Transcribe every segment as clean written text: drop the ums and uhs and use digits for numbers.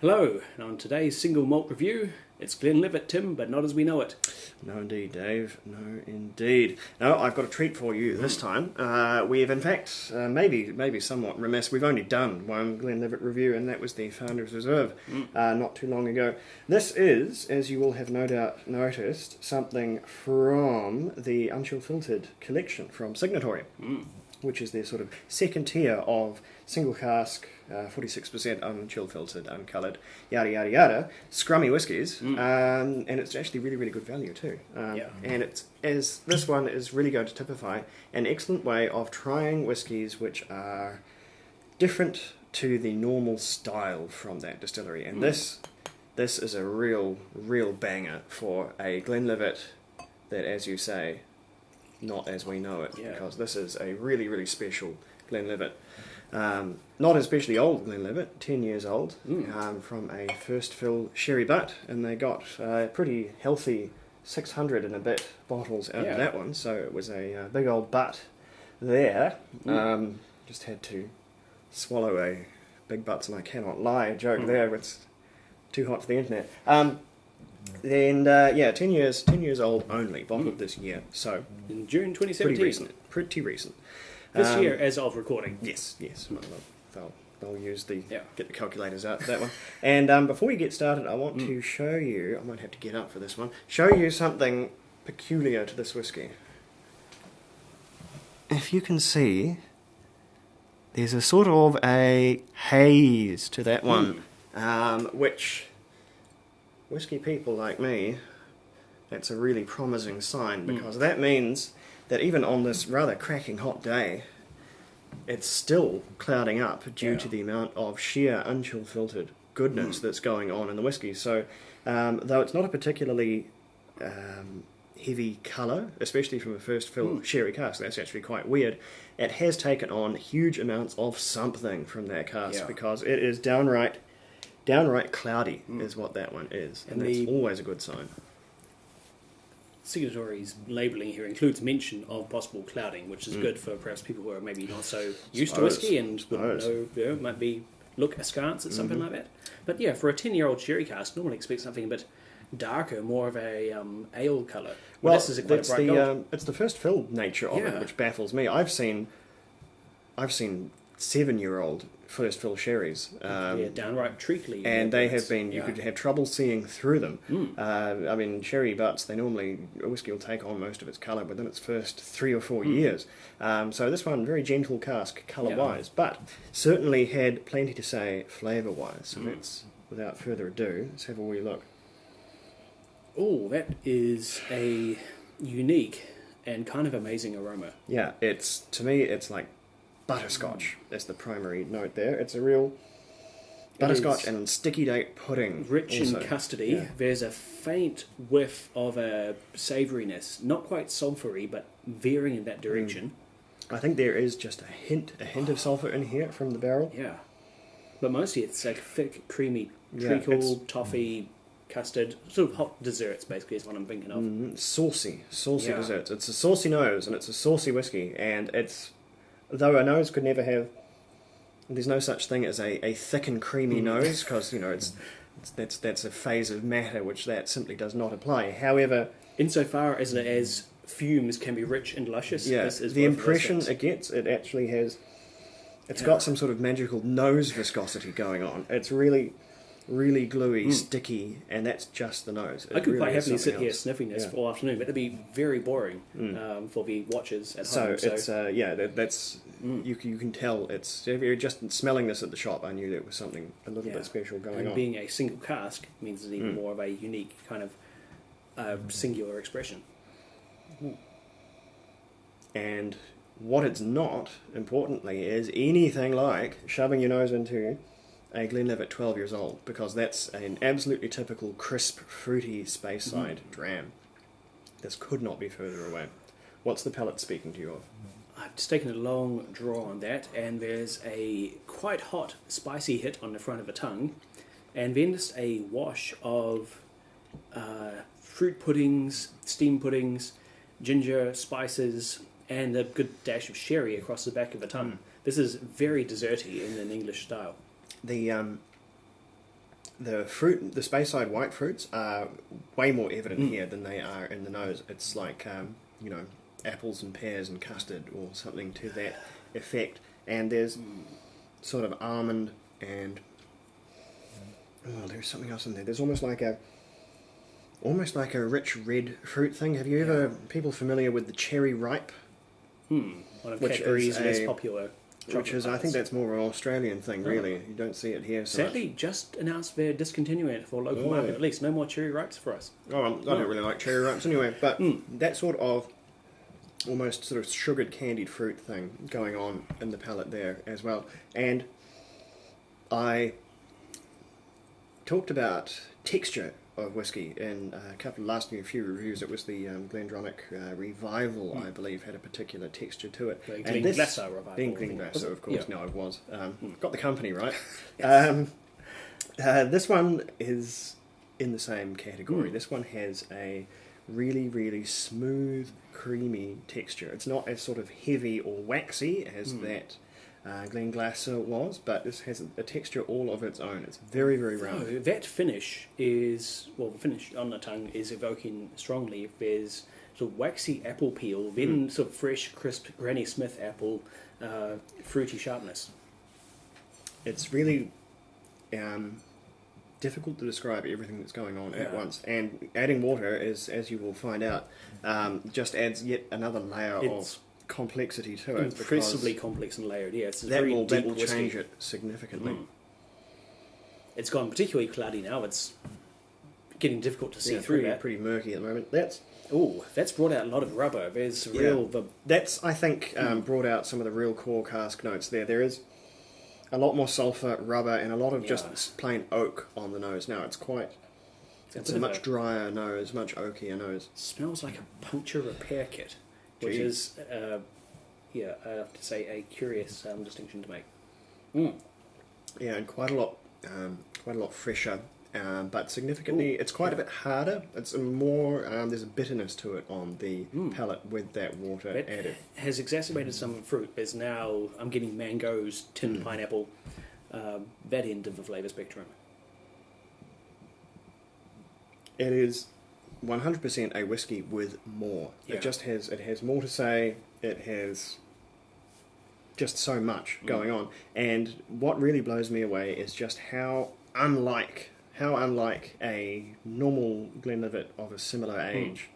Hello, and on today's Single Malt review, it's Glenlivet, Tim, but not as we know it. No indeed, Dave. No indeed. No, I've got a treat for you this time. We've in fact, maybe somewhat remiss, we've only done one Glenlivet review, and that was the Founders Reserve not too long ago. This is, as you will have no doubt noticed, something from the un-chillfiltered collection from Signatory, which is their sort of second tier of single cask, 46% un-chillfiltered, uncoloured, yada yada yada, scrummy whiskies, and it's actually really, really good value too. And this one is really going to typify an excellent way of trying whiskies which are different to the normal style from that distillery. And this is a real banger for a Glenlivet that, as you say, not as we know it, because this is a really, really special Glenlivet. Not especially old Glenlivet, 10 years old, from a first fill sherry butt, and they got a pretty healthy 600 and a bit bottles out of that one, so it was a big old butt there. Just had to swallow a big butts and I cannot lie joke there, it's too hot for the internet. And 10 years old only, bottled this year, so in June 2017. Pretty recent. This year, as of recording. Yes. They'll use get the calculators out for that one. And before we get started, I want to show you, I might have to get up for this one, show you something peculiar to this whiskey. If you can see, there's a sort of a haze to that one, which whiskey people like me, that's a really promising sign, because that means that even on this rather cracking hot day, it's still clouding up due to the amount of sheer un-chillfiltered goodness that's going on in the whiskey. So, though it's not a particularly heavy colour, especially from a first fill sherry cask, that's actually quite weird, it has taken on huge amounts of something from that cask, because it is downright cloudy is what that one is, and that's always a good sign. Signatory's labelling here includes mention of possible clouding, which is good for perhaps people who are maybe not so used to whiskey and wouldn't know, might be look askance at something like that. But yeah, for a 10-year-old sherry cask, normally expect something a bit darker, more of a ale colour. Well, this is quite a bright gold. It's the first fill nature of it which baffles me. I've seen 7-year-old first fill sherries, downright treacly, and they have been. You could have trouble seeing through them. I mean, sherry butts, a whiskey will take on most of its colour within its first 3 or 4 years. So this one, very gentle cask colour-wise, but certainly had plenty to say flavour-wise. So let's, without further ado, let's have a wee look. Oh, that is a unique and kind of amazing aroma. Yeah, to me, it's like butterscotch. That's the primary note there. It's a real butterscotch and sticky date pudding. Rich also. in custardy. There's a faint whiff of a savouriness, not quite sulphury, but veering in that direction. I think there is just a hint of sulphur in here from the barrel. Yeah, but mostly it's like thick, creamy treacle, toffee, custard, sort of hot desserts. Basically, is what I'm thinking of. Saucy desserts. It's a saucy nose and it's a saucy whiskey, and it's. Though a nose could never have, there's no such thing as a thick and creamy nose, because that's a phase of matter which that simply does not apply. However, insofar as fumes can be rich and luscious, this is the impression it gets, it actually has. It's got some sort of magical nose viscosity going on. It's really gluey, sticky, and that's just the nose. I could quite happily sit here sniffing this all afternoon, but it'd be very boring for the watchers at home. So it's that's you can tell it's, if you're just smelling this at the shop, I knew there was something a little bit special going on. Being a single cask means it's even more of a unique kind of singular expression. And what it's not, importantly, is anything like shoving your nose into a Glenlivet 12 years old, because that's an absolutely typical crisp, fruity Speyside dram. This could not be further away. What's the palate speaking to you of? I've just taken a long draw on that, and there's a quite hot, spicy hit on the front of the tongue, and then just a wash of fruit puddings, steam puddings, ginger, spices, and a good dash of sherry across the back of the tongue. This is very desserty in an English style. The the fruit, the Speyside white fruits are way more evident here than they are in the nose. It's like, you know, apples and pears and custard or something to that effect. And there's sort of almond and there's something else in there. There's almost like a rich red fruit thing. Have you ever people familiar with the cherry ripe? One of Which Cadbury's is less a- popular. Which is, I think that's more an Australian thing, really. You don't see it here so much. Sadly, just announced they're discontinuing it for local market. At least no more cherry ripes for us. Oh, I don't really like cherry ripes anyway, but that sort of almost sort of sugared candied fruit thing going on in the palate there as well. And I talked about texture of whiskey in a couple of last few reviews. It was the Glendronach Revival, I believe, had a particular texture to it. The And this- Glenglassaugh Revival. Glenglassaugh, of course. Yeah. No, it was. Got the company right. Yes. This one is in the same category. This one has a really, really smooth, creamy texture. It's not as sort of heavy or waxy as that Glenglassaugh was, but this has a texture all of its own. It's very, very round. Oh, that finish is, well, the finish on the tongue is evoking strongly. There's sort of waxy apple peel, then sort of fresh, crisp Granny Smith apple, fruity sharpness. It's really difficult to describe everything that's going on at once. And adding water, is, as you will find out, just adds yet another layer of complexity to it. Impressively complex and layered, yeah. It's a That very will deep change whiskey. it significantly. It's gone particularly cloudy now. It's getting difficult to see through that. Pretty murky at the moment. That's brought out a lot of rubber. There's That's, I think, brought out some of the real core cask notes there. There is a lot more sulphur, rubber, and a lot of just plain oak on the nose. Now, it's a much drier nose, much oakier nose. Smells like a puncture repair kit, which is, I have to say, a curious distinction to make. Yeah, and quite a lot fresher. But significantly, it's quite a bit harder. It's more. There's a bitterness to it on the palate with that water added. Has exacerbated some of the fruit. There's now I'm getting mangoes, tinned pineapple, that end of the flavour spectrum. It is 100% a whiskey with more. Yeah. It has more to say. It has just so much going on. And what really blows me away is just how unlike a normal Glenlivet of a similar age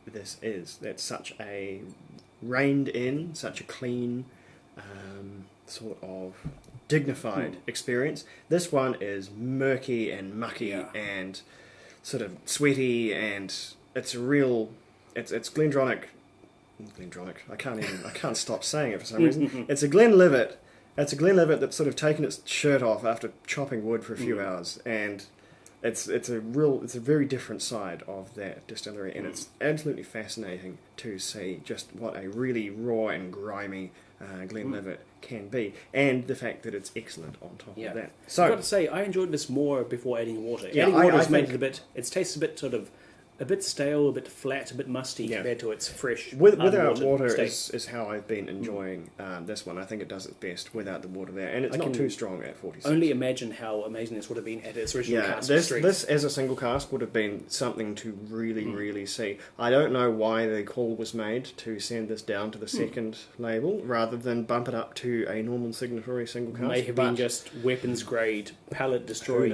this is. That's such a reined in, such a clean, sort of dignified experience. This one is murky and mucky and sort of sweaty, and it's Glendronach. I can't stop saying it for some reason. It's a Glenlivet. It's a Glenlivet that's sort of taken its shirt off after chopping wood for a few hours, and it's a very different side of that distillery, and it's absolutely fascinating to see just what a really raw and grimy Glenlivet can be, and the fact that it's excellent on top of that. So I've got to say, I enjoyed this more before adding water. Yeah, Adding water I has made think- it tastes a bit sort of a bit stale, a bit flat, a bit musty compared to its fresh. without unwatered water state. is how I've been enjoying this one. I think it does its best without the water there, and it's not too strong at 46. Only imagine how amazing this would have been at its original cask this strength. this as a single cask would have been something to really, really see. I don't know why the call was made to send this down to the second label rather than bump it up to a normal Signatory single cask. May have been just weapons grade, palate destroying.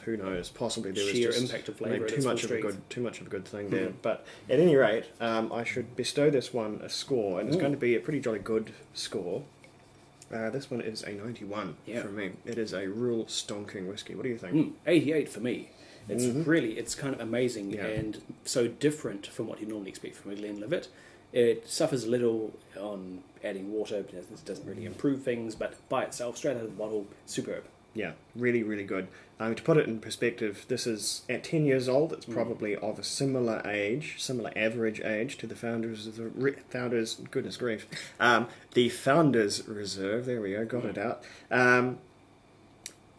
Who knows? Possibly there was Sheer just impact of flavour maybe at too its much full of a strength. good thing there. But at any rate, I should bestow this one a score, and it's going to be a pretty jolly good score. This one is a 91 from me. It is a real stonking whiskey. What do you think? 88 for me. It's it's kind of amazing and so different from what you normally expect from a Glenlivet. It suffers a little on adding water, because this doesn't really improve things, but by itself, straight out of the bottle, superb. Yeah, really, really good. To put it in perspective, this is at 10 years old. It's probably of a similar average age to the founders of the goodness grief, the Founders Reserve. There we go, got it out.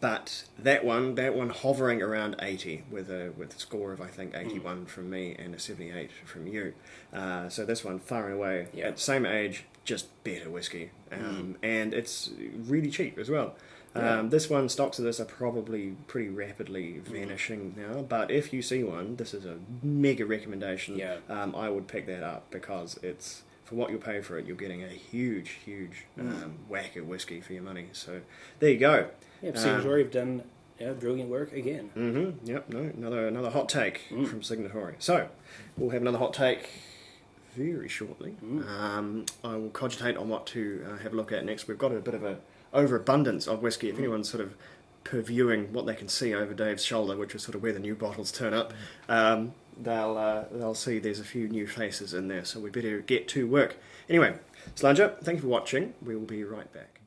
But that one hovering around 80 with a score of I think 81 from me and a 78 from you. So this one far and away at the same age, just better whiskey, and it's really cheap as well. This one, stocks of this are probably pretty rapidly vanishing now, but if you see one, this is a mega recommendation. I would pick that up because it's, for what you'll pay for it, you're getting a huge whack of whiskey for your money. So there you go. Signatory have done brilliant work again. Yep, another hot take from Signatory. So we'll have another hot take very shortly. I will cogitate on what to have a look at next. We've got a bit of a overabundance of whiskey. If anyone's sort of purviewing what they can see over Dave's shoulder, which is sort of where the new bottles turn up, they'll see there's a few new faces in there, so we better get to work. Anyway, Slanger, thank you for watching. We will be right back.